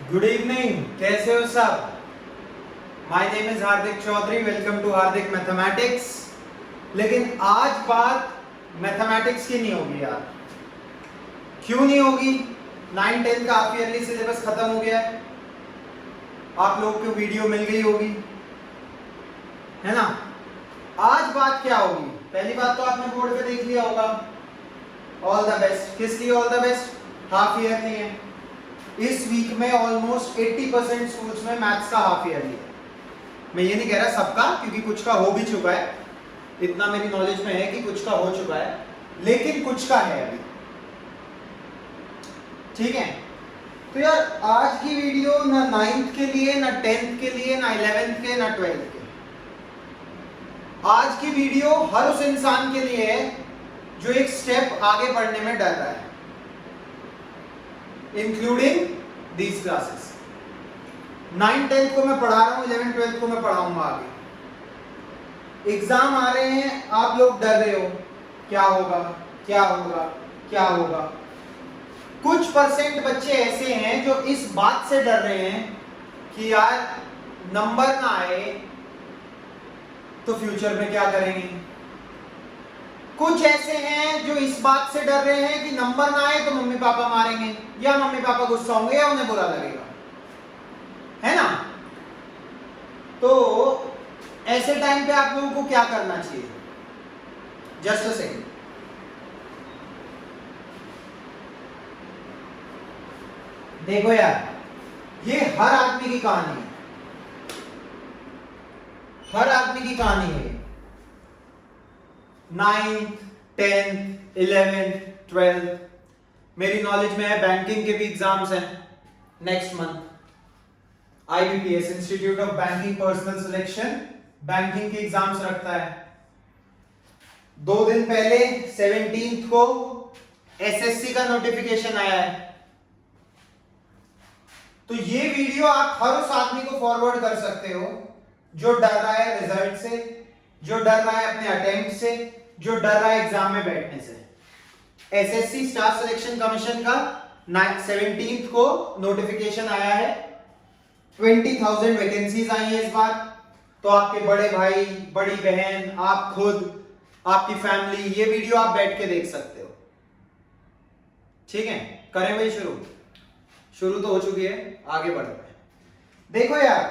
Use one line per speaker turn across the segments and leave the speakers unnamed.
Good evening, कैसे हो सब। My name is Hardik Chaudhary, welcome to Hardik Mathematics. लेकिन आज बात मैथमेटिक्स की नहीं होगी यार। क्यों नहीं होगी? 9-10 का हाफ ईयरली सिलेबस खत्म हो गया है, आप लोग को वीडियो मिल गई होगी, है ना। आज बात क्या होगी? पहली बात तो आपने बोर्ड पे देख लिया होगा, ऑल द बेस्ट। किस लिए all the best? Half yearly है। इस वीक में ऑलमोस्ट 80% स्कूल्स में मैथ्स का हाफ ईयरली है। मैं ये नहीं कह रहा सबका, क्योंकि कुछ का हो भी चुका है, इतना मेरी नॉलेज में है कि कुछ का हो चुका है, लेकिन कुछ का है अभी। ठीक है, तो यार आज की वीडियो ना 9th के लिए, ना 10th के लिए, ना 11th के, ना 12th के। आज की वीडियो हर उस इंसान के लिए है जो एक स्टेप आगे बढ़ने में डर रहा है, इंक्लूडिंग दीज क्लासेस। 9-10 को मैं पढ़ा रहा हूं, 11-12 को मैं पढ़ाऊंगा आगे। एग्जाम आ रहे हैं, आप लोग डर रहे हो क्या होगा, क्या होगा, क्या होगा। कुछ परसेंट बच्चे ऐसे हैं जो इस बात से डर रहे हैं कि यार नंबर ना आए तो फ्यूचर में क्या करेंगे। कुछ ऐसे हैं जो इस बात से डर रहे हैं कि नंबर ना आए तो मम्मी पापा मारेंगे, या मम्मी पापा गुस्सा होंगे, या उन्हें बुरा लगेगा, है ना। तो ऐसे टाइम पे आप लोगों को क्या करना चाहिए? Just a second. देखो यार, ये हर आदमी की कहानी है, हर आदमी की कहानी है। 9th, 10th, 11th, 12th, मेरी नॉलेज में है बैंकिंग के भी एग्जाम्स हैं next month. IBPS, institute of banking personal selection, banking के एग्जाम्स रखता है। 2 दिन पहले 17th को SSC का नोटिफिकेशन आया है। तो ये वीडियो आप हर उस आदमी को फॉरवर्ड कर सकते हो जो डर रहा है रिजल्ट से, जो डर रहा है अपने अटेम्प्ट से, जो डर रहा है एग्जाम में बैठने से। SSC स्टाफ सिलेक्शन कमीशन का 17th को नोटिफिकेशन आया है। 20,000 वैकेंसीज आई हैं इस बार। तो आपके बड़े भाई, बड़ी बहन, आप खुद, आपकी फैमिली, ये वीडियो आप बैठ के देख सकते हो। ठीक है, करें भाई शुरू तो हो चुकी है, आगे बढ़ते हैं। देखो यार,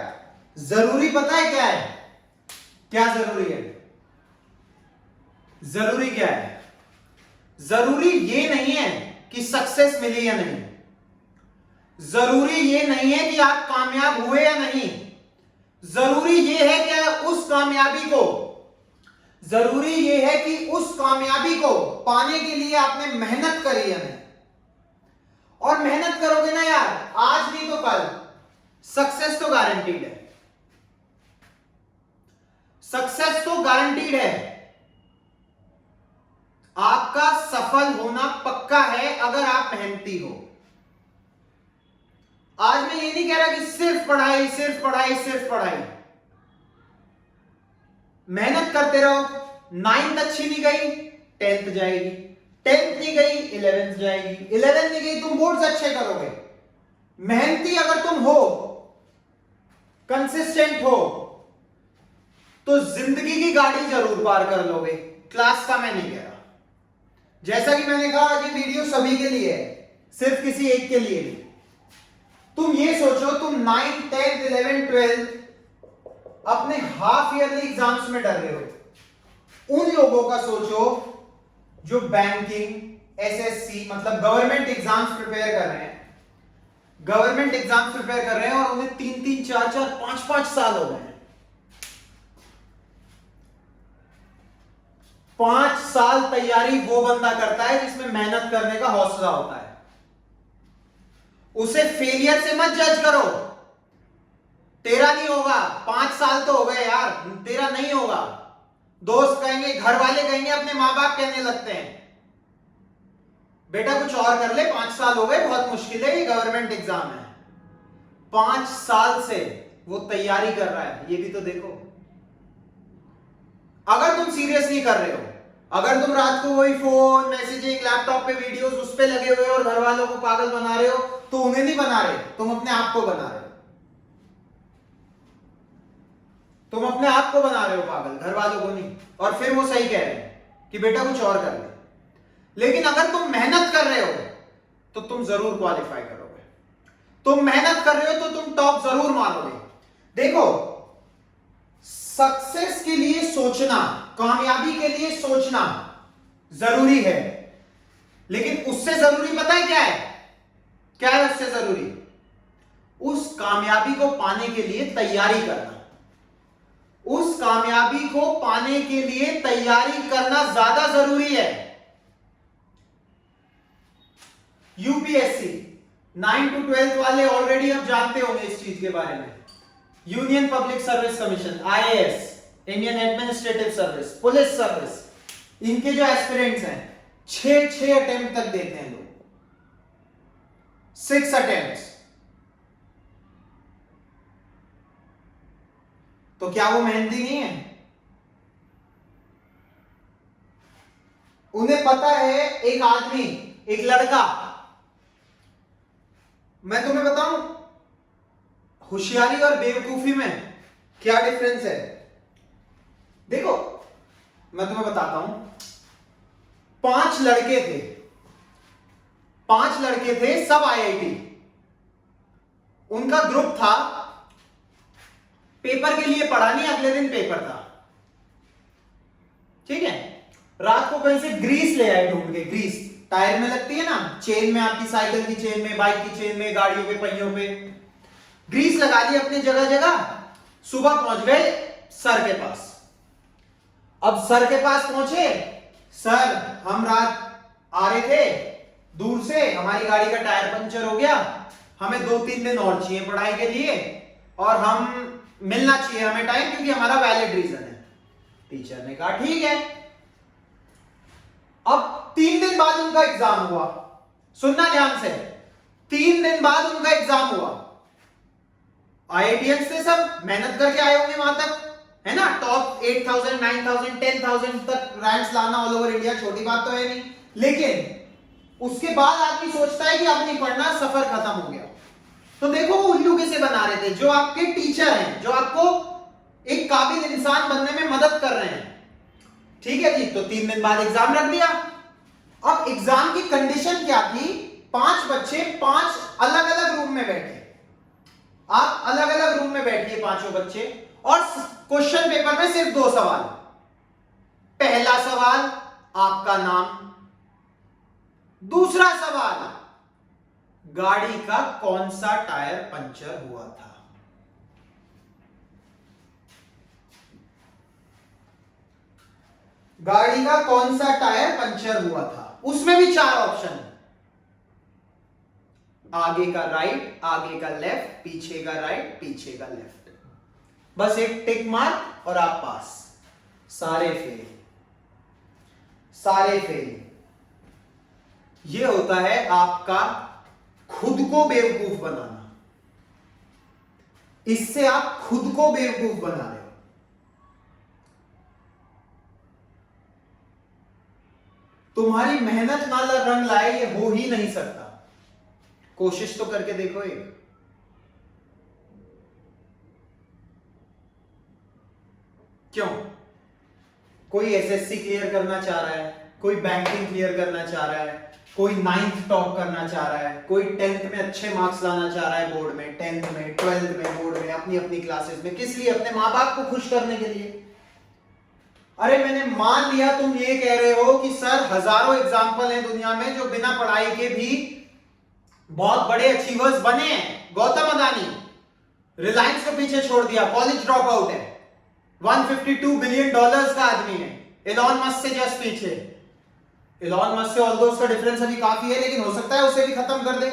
जरूरी पता है क्या है? क्या जरूरी है? जरूरी क्या है? जरूरी ये नहीं है कि सक्सेस मिली या नहीं, जरूरी ये नहीं है कि आप कामयाब हुए या नहीं, जरूरी ये है कि उस कामयाबी को, जरूरी ये है कि उस कामयाबी को पाने के लिए आपने मेहनत करी या नहीं। और मेहनत करोगे ना यार, आज नहीं तो कल सक्सेस तो गारंटीड है, सक्सेस तो गारंटीड है। आपका सफल होना पक्का है अगर आप मेहनती हो। आज मैं ये नहीं कह रहा कि सिर्फ पढ़ाई, सिर्फ पढ़ाई, सिर्फ पढ़ाई। मेहनत करते रहो। 9th अच्छी नहीं गई, 10th जाएगी, 10th नहीं गई, 11th जाएगी, 11th नहीं गई, तुम बोर्ड्स अच्छे करोगे। मेहनती अगर तुम हो, कंसिस्टेंट हो, तो जिंदगी की गाड़ी जरूर पार कर लोगे। क्लास का मैं नहीं कह रहा। जैसा कि मैंने कहा, ये वीडियो सभी के लिए है, सिर्फ किसी एक के लिए नहीं। तुम ये सोचो, तुम 9th, 10th, 11th, 12th अपने हाफ ईयरली एग्जाम्स में डर रहे हो। उन लोगों का सोचो जो बैंकिंग, SSC मतलब गवर्नमेंट एग्जाम्स प्रिपेयर कर रहे हैं, गवर्नमेंट एग्जाम्स प्रिपेयर कर रहे हैं और उन्हें 3-3, 4-4, 5-5 साल हो गए। 5 साल तैयारी वो बंदा करता है जिसमें मेहनत करने का हौसला होता है। उसे फेलियर से मत जज करो। तेरा नहीं होगा, 5 साल तो हो गए यार, तेरा नहीं होगा। दोस्त कहेंगे, घर वाले कहेंगे, अपने मां बाप कहने लगते हैं बेटा कुछ और कर ले, 5 साल हो गए, बहुत मुश्किल है, ये गवर्नमेंट एग्जाम है। 5 साल से वो तैयारी कर रहा है, ये भी तो देखो। अगर तुम सीरियस नहीं कर रहे हो अगर तुम रात को वही फोन, मैसेजिंग, लैपटॉप पे वीडियोस उस पे लगे हुए हो और घर वालों को पागल बना रहे हो, तो उन्हें नहीं बना रहे, तुम अपने आप को बना रहे हो। तुम अपने आप को बना रहे हो पागल, घर वालों को नहीं। और फिर वो सही कह रहे हैं कि बेटा कुछ और कर ले। लेकिन अगर तुम मेहनत कर रहे हो तो तुम जरूर क्वालिफाई करोगे। तुम मेहनत कर रहे हो तो तुम टॉप जरूर मारोगे। देखो, सक्सेस के लिए सोचना, कामयाबी के लिए सोचना जरूरी है, लेकिन उससे जरूरी पता है क्या है? क्या है उससे जरूरी? उस कामयाबी को पाने के लिए तैयारी करना। उस कामयाबी को पाने के लिए तैयारी करना ज्यादा जरूरी है। यूपीएससी 9 to 12 वाले ऑलरेडी अब जानते होंगे इस चीज के बारे में। Union public service commission, IAS, Indian administrative service, police service, इनके जो एस्पिरेंट्स हैं 6 अटेम्प्ट तक देते हैं लोग, 6 अटेम्प्ट्स। तो क्या वो मेहनती नहीं है? उन्हें पता है, एक आदमी, एक लड़का, मैं तुम्हें बताऊं होशियारी और बेवकूफी में क्या डिफरेंस है। देखो, मैं तुम्हें बताता हूं, 5 लड़के थे, 5 लड़के थे, सब आईआईटी। उनका ग्रुप था, पेपर के लिए पढ़ा नहीं, अगले दिन पेपर था, ठीक है। रात को कहीं से ग्रीस ले आए ढूंढ के। ग्रीस टायर में लगती है ना, चेन में, आपकी साइकिल की चेन में, बाइक की चेन में, गाड़ियों के पहियों पे ग्रीस लगा दी अपनी जगह जगह। सुबह पहुंच गए सर के पास। अब सर के पास पहुंचे, सर हम रात आ रहे थे दूर से, हमारी गाड़ी का टायर पंचर हो गया, हमें 2-3 दिन और चाहिए पढ़ाई के लिए, और हम मिलना चाहिए हमें टाइम, क्योंकि हमारा वैलिड रीजन है। टीचर ने कहा ठीक है। अब 3 दिन बाद उनका एग्जाम हुआ। सुनना ध्यान से, 3 दिन बाद उनका एग्जाम हुआ। आईआईटीएंस से सब मेहनत करके आए होंगे वहां तक, है ना, टॉप 8000, 9000, 10000 तक रैंक्स लाना ऑल ओवर इंडिया छोटी बात तो है नहीं। लेकिन उसके बाद आदमी सोचता है कि अब नहीं पढ़ना, सफर खत्म हो गया। तो देखो वो उल्लू कैसे बना रहे थे, जो आपके टीचर हैं, जो आपको एक काबिल इंसान बनने में मदद कर रहे हैं, ठीक है जी। तो 3 दिन बाद एग्जाम रख दिया। अब एग्जाम की कंडीशन क्या थी? 5 बच्चे 5 अलग अलग रूम में बैठे। आप अलग अलग रूम में बैठिए, पांचों बच्चे, और क्वेश्चन पेपर में सिर्फ 2 सवाल। पहला सवाल, आपका नाम। दूसरा सवाल, गाड़ी का कौन सा टायर पंचर हुआ था। गाड़ी का कौन सा टायर पंचर हुआ था। उसमें भी 4 ऑप्शन, आगे का राइट, आगे का लेफ्ट, पीछे का राइट, पीछे का लेफ्ट। बस एक टिक मार्क और आप पास। सारे फेल, सारे फेल। यह होता है आपका खुद को बेवकूफ बनाना। इससे आप खुद को बेवकूफ बना रहे हो। तुम्हारी मेहनत ना रंग लाए, ये हो ही नहीं सकता। कोशिश तो करके देखो एक। क्यों? कोई एसएससी क्लियर करना चाह रहा है, कोई बैंकिंग क्लियर करना चाह रहा है, कोई 9th टॉप करना चाह रहा है, कोई 10th में अच्छे मार्क्स लाना चाह रहा है बोर्ड में, 10th में, 12th में, बोर्ड में, अपनी अपनी क्लासेस में। किस लिए? अपने माँ बाप को खुश करने के लिए। अरे मैंने मान लिया तुम ये कह रहे हो कि सर हजारों एग्जाम्पल हैं दुनिया में जो बिना पढ़ाई के भी बहुत बड़े अचीवर्स बने हैं। गौतम अदानी रिलायंस को पीछे छोड़ दिया, कॉलेज ड्रॉप आउट है, $152 बिलियन का आदमी है। एलॉन मस्क से जस्ट पीछे। एलॉन मस्क से ऑल्दो उसका डिफरेंस अभी काफी है, लेकिन हो सकता है उसे भी खत्म कर दे।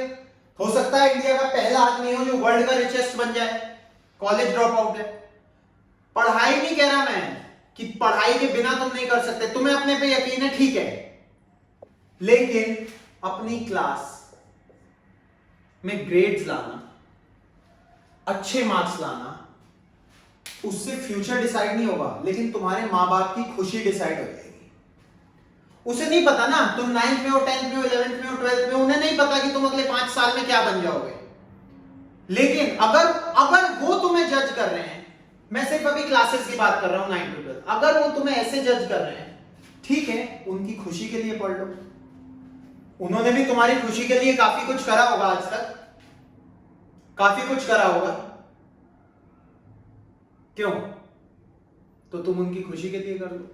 हो सकता है इंडिया का पहला आदमी हो जो वर्ल्ड का रिचेस्ट बन जाए। कॉलेज ड्रॉप आउट है। पढ़ाई नहीं कह रहा मैं कि पढ़ाई के बिना तुम नहीं कर सकते, तुम्हें अपने पे यकीन है, ठीक है, लेकिन अपनी क्लास में ग्रेड्स लाना, अच्छे मार्क्स लाना, उससे फ्यूचर डिसाइड नहीं होगा, लेकिन तुम्हारे मां बाप की खुशी डिसाइड हो जाएगी। उसे नहीं पता ना, तुम 9th में हो, 10th में हो, 11th में हो, 12th में हो, उन्हें नहीं पता कि तुम अगले 5 साल में क्या बन जाओगे। लेकिन अगर वो तुम्हें जज कर रहे हैं, मैं सिर्फ अभी क्लासेस की बात कर रहा हूं 9 to 12, अगर वो तुम्हें ऐसे जज कर रहे हैं, ठीक है, उनकी खुशी के लिए पढ़ लो। उन्होंने भी तुम्हारी खुशी के लिए काफी कुछ करा होगा, आज तक काफी कुछ करा होगा, क्यों? तो तुम उनकी खुशी के लिए कर लो।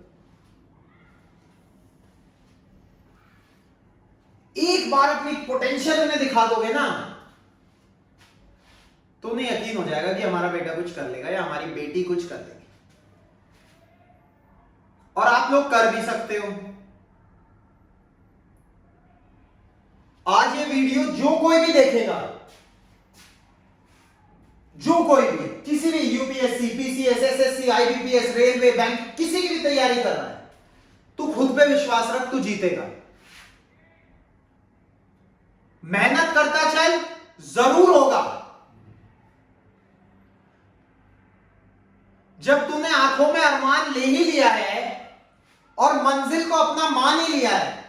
एक बार अपनी पोटेंशियल उन्हें दिखा दोगे ना, तो उन्हें यकीन हो जाएगा कि हमारा बेटा कुछ कर लेगा या हमारी बेटी कुछ कर लेगी। और आप लोग कर भी सकते हो। आज ये वीडियो जो कोई भी देखेगा, जो कोई भी, किसी भी UPSC, PCS, SSC, IBPS, railway, bank, किसी की भी तैयारी कर रहा है, तू खुद पे विश्वास रख, तू जीतेगा। मेहनत करता चल, जरूर होगा। जब तूने आंखों में अरमान ले ही लिया है और मंजिल को अपना मान ही लिया है,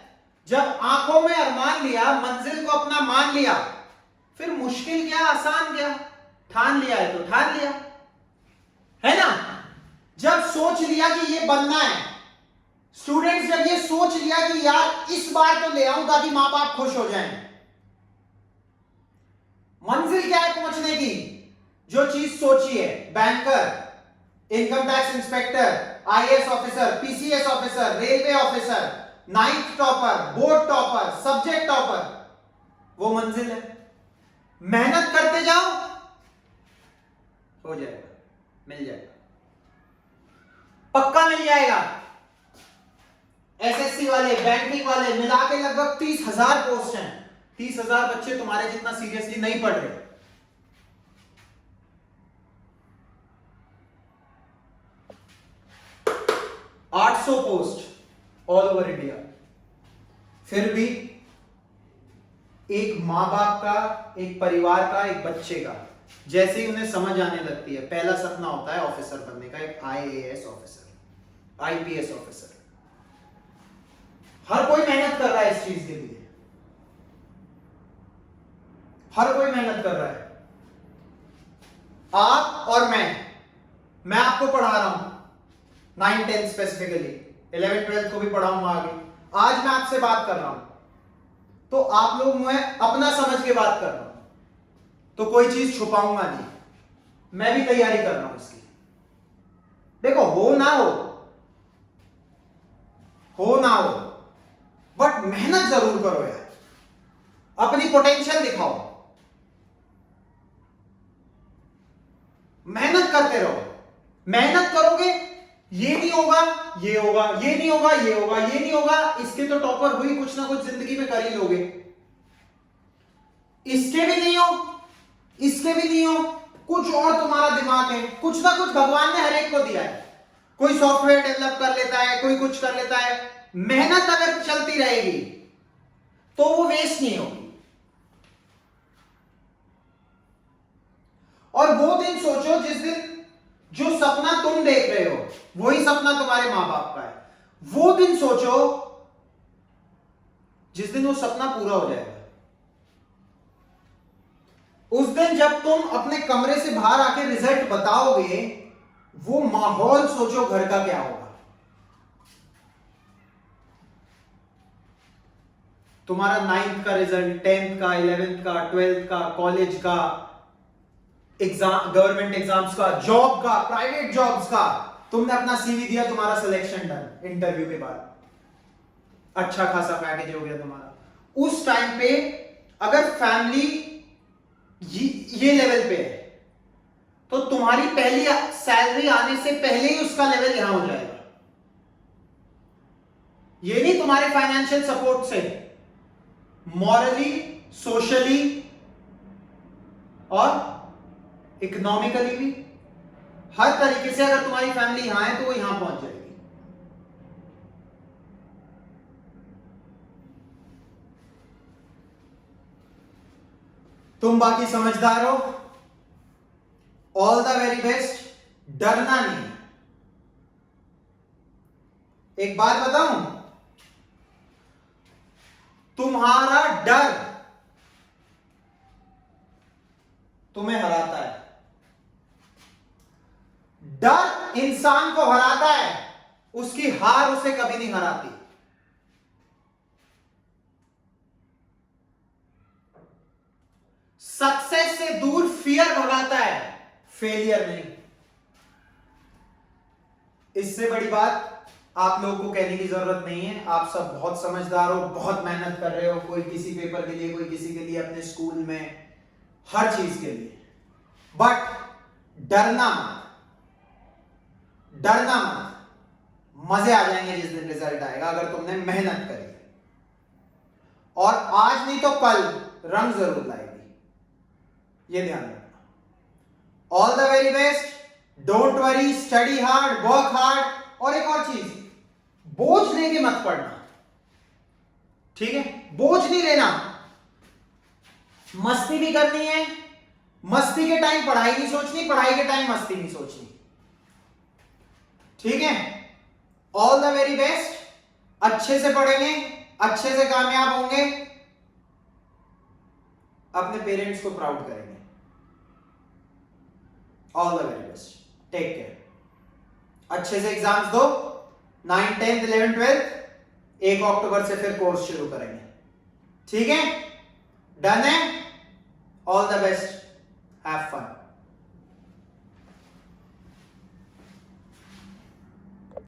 जब आंखों में अरमान लिया, मंजिल को अपना मान लिया, फिर मुश्किल क्या आसान क्या? ठान लिया है तो ठान लिया है ना। जब सोच लिया कि ये बनना है, स्टूडेंट्स जब ये सोच लिया कि यार इस बार तो ले आऊं ताकि मां बाप खुश हो जाएं, मंजिल क्या है पहुंचने की? जो चीज सोची है, banker, income tax inspector, IAS officer, PCS officer, railway officer, 9th topper, board topper, subject topper, वो मंजिल है। मेहनत करते जाओ, हो जाएगा, मिल जाएगा, पक्का मिल जाएगा। एसएससी वाले, बैंकिंग वाले मिला के लगभग 30,000 पोस्ट हैं। 30,000 बच्चे तुम्हारे जितना सीरियसली नहीं पढ़ रहे। $800 पोस्ट ऑल ओवर इंडिया। फिर भी एक मां बाप का, एक परिवार का, एक बच्चे का, जैसे ही उन्हें समझ आने लगती है, पहला सपना होता है ऑफिसर बनने का, एक आईएएस ऑफिसर, आईपीएस ऑफिसर। हर कोई मेहनत कर रहा है इस चीज के लिए, हर कोई मेहनत कर रहा है। आप और मैं आपको पढ़ा रहा हूं 9, 10 स्पेसिफिकली, 11, 12 को भी पढ़ाऊंगा आगे। आज मैं आपसे बात कर रहा हूं तो आप लोग मुझे अपना समझ के बात कर रहा हूं, तो कोई चीज छुपाऊंगा नहीं। मैं भी तैयारी कर रहा हूं इसकी। देखो, हो ना हो, बट मेहनत जरूर करो यार, अपनी पोटेंशियल दिखाओ, मेहनत करते रहो। मेहनत करोगे, ये नहीं होगा, ये होगा, ये नहीं होगा, ये होगा, ये नहीं होगा, इसके तो टॉपर हुई, कुछ ना कुछ जिंदगी में कर ही लोगे। इसके भी नहीं हो, इसके भी नहीं हो, कुछ और तुम्हारा दिमाग है, कुछ ना कुछ भगवान ने हर एक को दिया है। कोई सॉफ्टवेयर डेवलप कर लेता है, कोई कुछ कर लेता है। मेहनत अगर चलती रहेगी तो वो वेस्ट नहीं होगी। और वो दिन सोचो जिस दिन जो सपना तुम देख रहे हो वही सपना तुम्हारे मां बाप का है। वो दिन सोचो जिस दिन वो सपना पूरा हो जाएगा। उस दिन जब तुम अपने कमरे से बाहर आके रिजल्ट बताओगे, वो माहौल सोचो घर का क्या होगा। तुम्हारा 9th का रिजल्ट, 10th का, 11th का, 12th का, कॉलेज का, एग्जाम, गवर्नमेंट एग्जाम्स का, जॉब का, प्राइवेट जॉब्स का, तुमने अपना सीवी दिया, तुम्हारा सिलेक्शन डन, इंटरव्यू के बाद अच्छा खासा पैकेज हो गया तुम्हारा। उस टाइम पे अगर फैमिली ये लेवल पे है तो तुम्हारी पहली सैलरी आने से पहले ही उसका लेवल यहां हो जाएगा। ये नहीं तुम्हारे फाइनेंशियल सपोर्ट से, मॉरली, सोशली और इकोनॉमिकली भी, हर तरीके से अगर तुम्हारी फैमिली यहां है तो वो यहां पहुंच जाएगी। तुम बाकी समझदार हो, ऑल द वेरी बेस्ट, डरना नहीं। एक बात बताऊं, तुम्हारा डर तुम्हें हराता है। डर इंसान को हराता है, उसकी हार उसे कभी नहीं हराती। सक्सेस से दूर फियर भगाता है, फेलियर नहीं। इससे बड़ी बात आप लोगों को कहने की जरूरत नहीं है। आप सब बहुत समझदार हो, बहुत मेहनत कर रहे हो, कोई किसी पेपर के लिए, कोई किसी के लिए, अपने स्कूल में, हर चीज के लिए। बट डरना मत, डरना मत। मजे आ जाएंगे जिस दिन रिजल्ट आएगा, अगर तुमने मेहनत करी। और आज नहीं तो कल रंग जरूर लाएगी, ये ध्यान रखना। All the very best, don't worry, study hard, work hard. और एक और चीज, बोझ लेके मत पढ़ना, ठीक है? बोझ नहीं लेना। मस्ती भी करनी है, मस्ती के टाइम पढ़ाई नहीं सोचनी, पढ़ाई के टाइम मस्ती नहीं सोचनी, ठीक है? All the very best. अच्छे से पढ़ेंगे, अच्छे से कामयाब होंगे, अपने पेरेंट्स को प्राउड करेंगे। All the very best, take care. अच्छे से एग्जाम्स दो, 9th 10th 11th 12th। 1 अक्टूबर से फिर कोर्स शुरू करेंगे, ठीक है? डन है? All the best, have fun.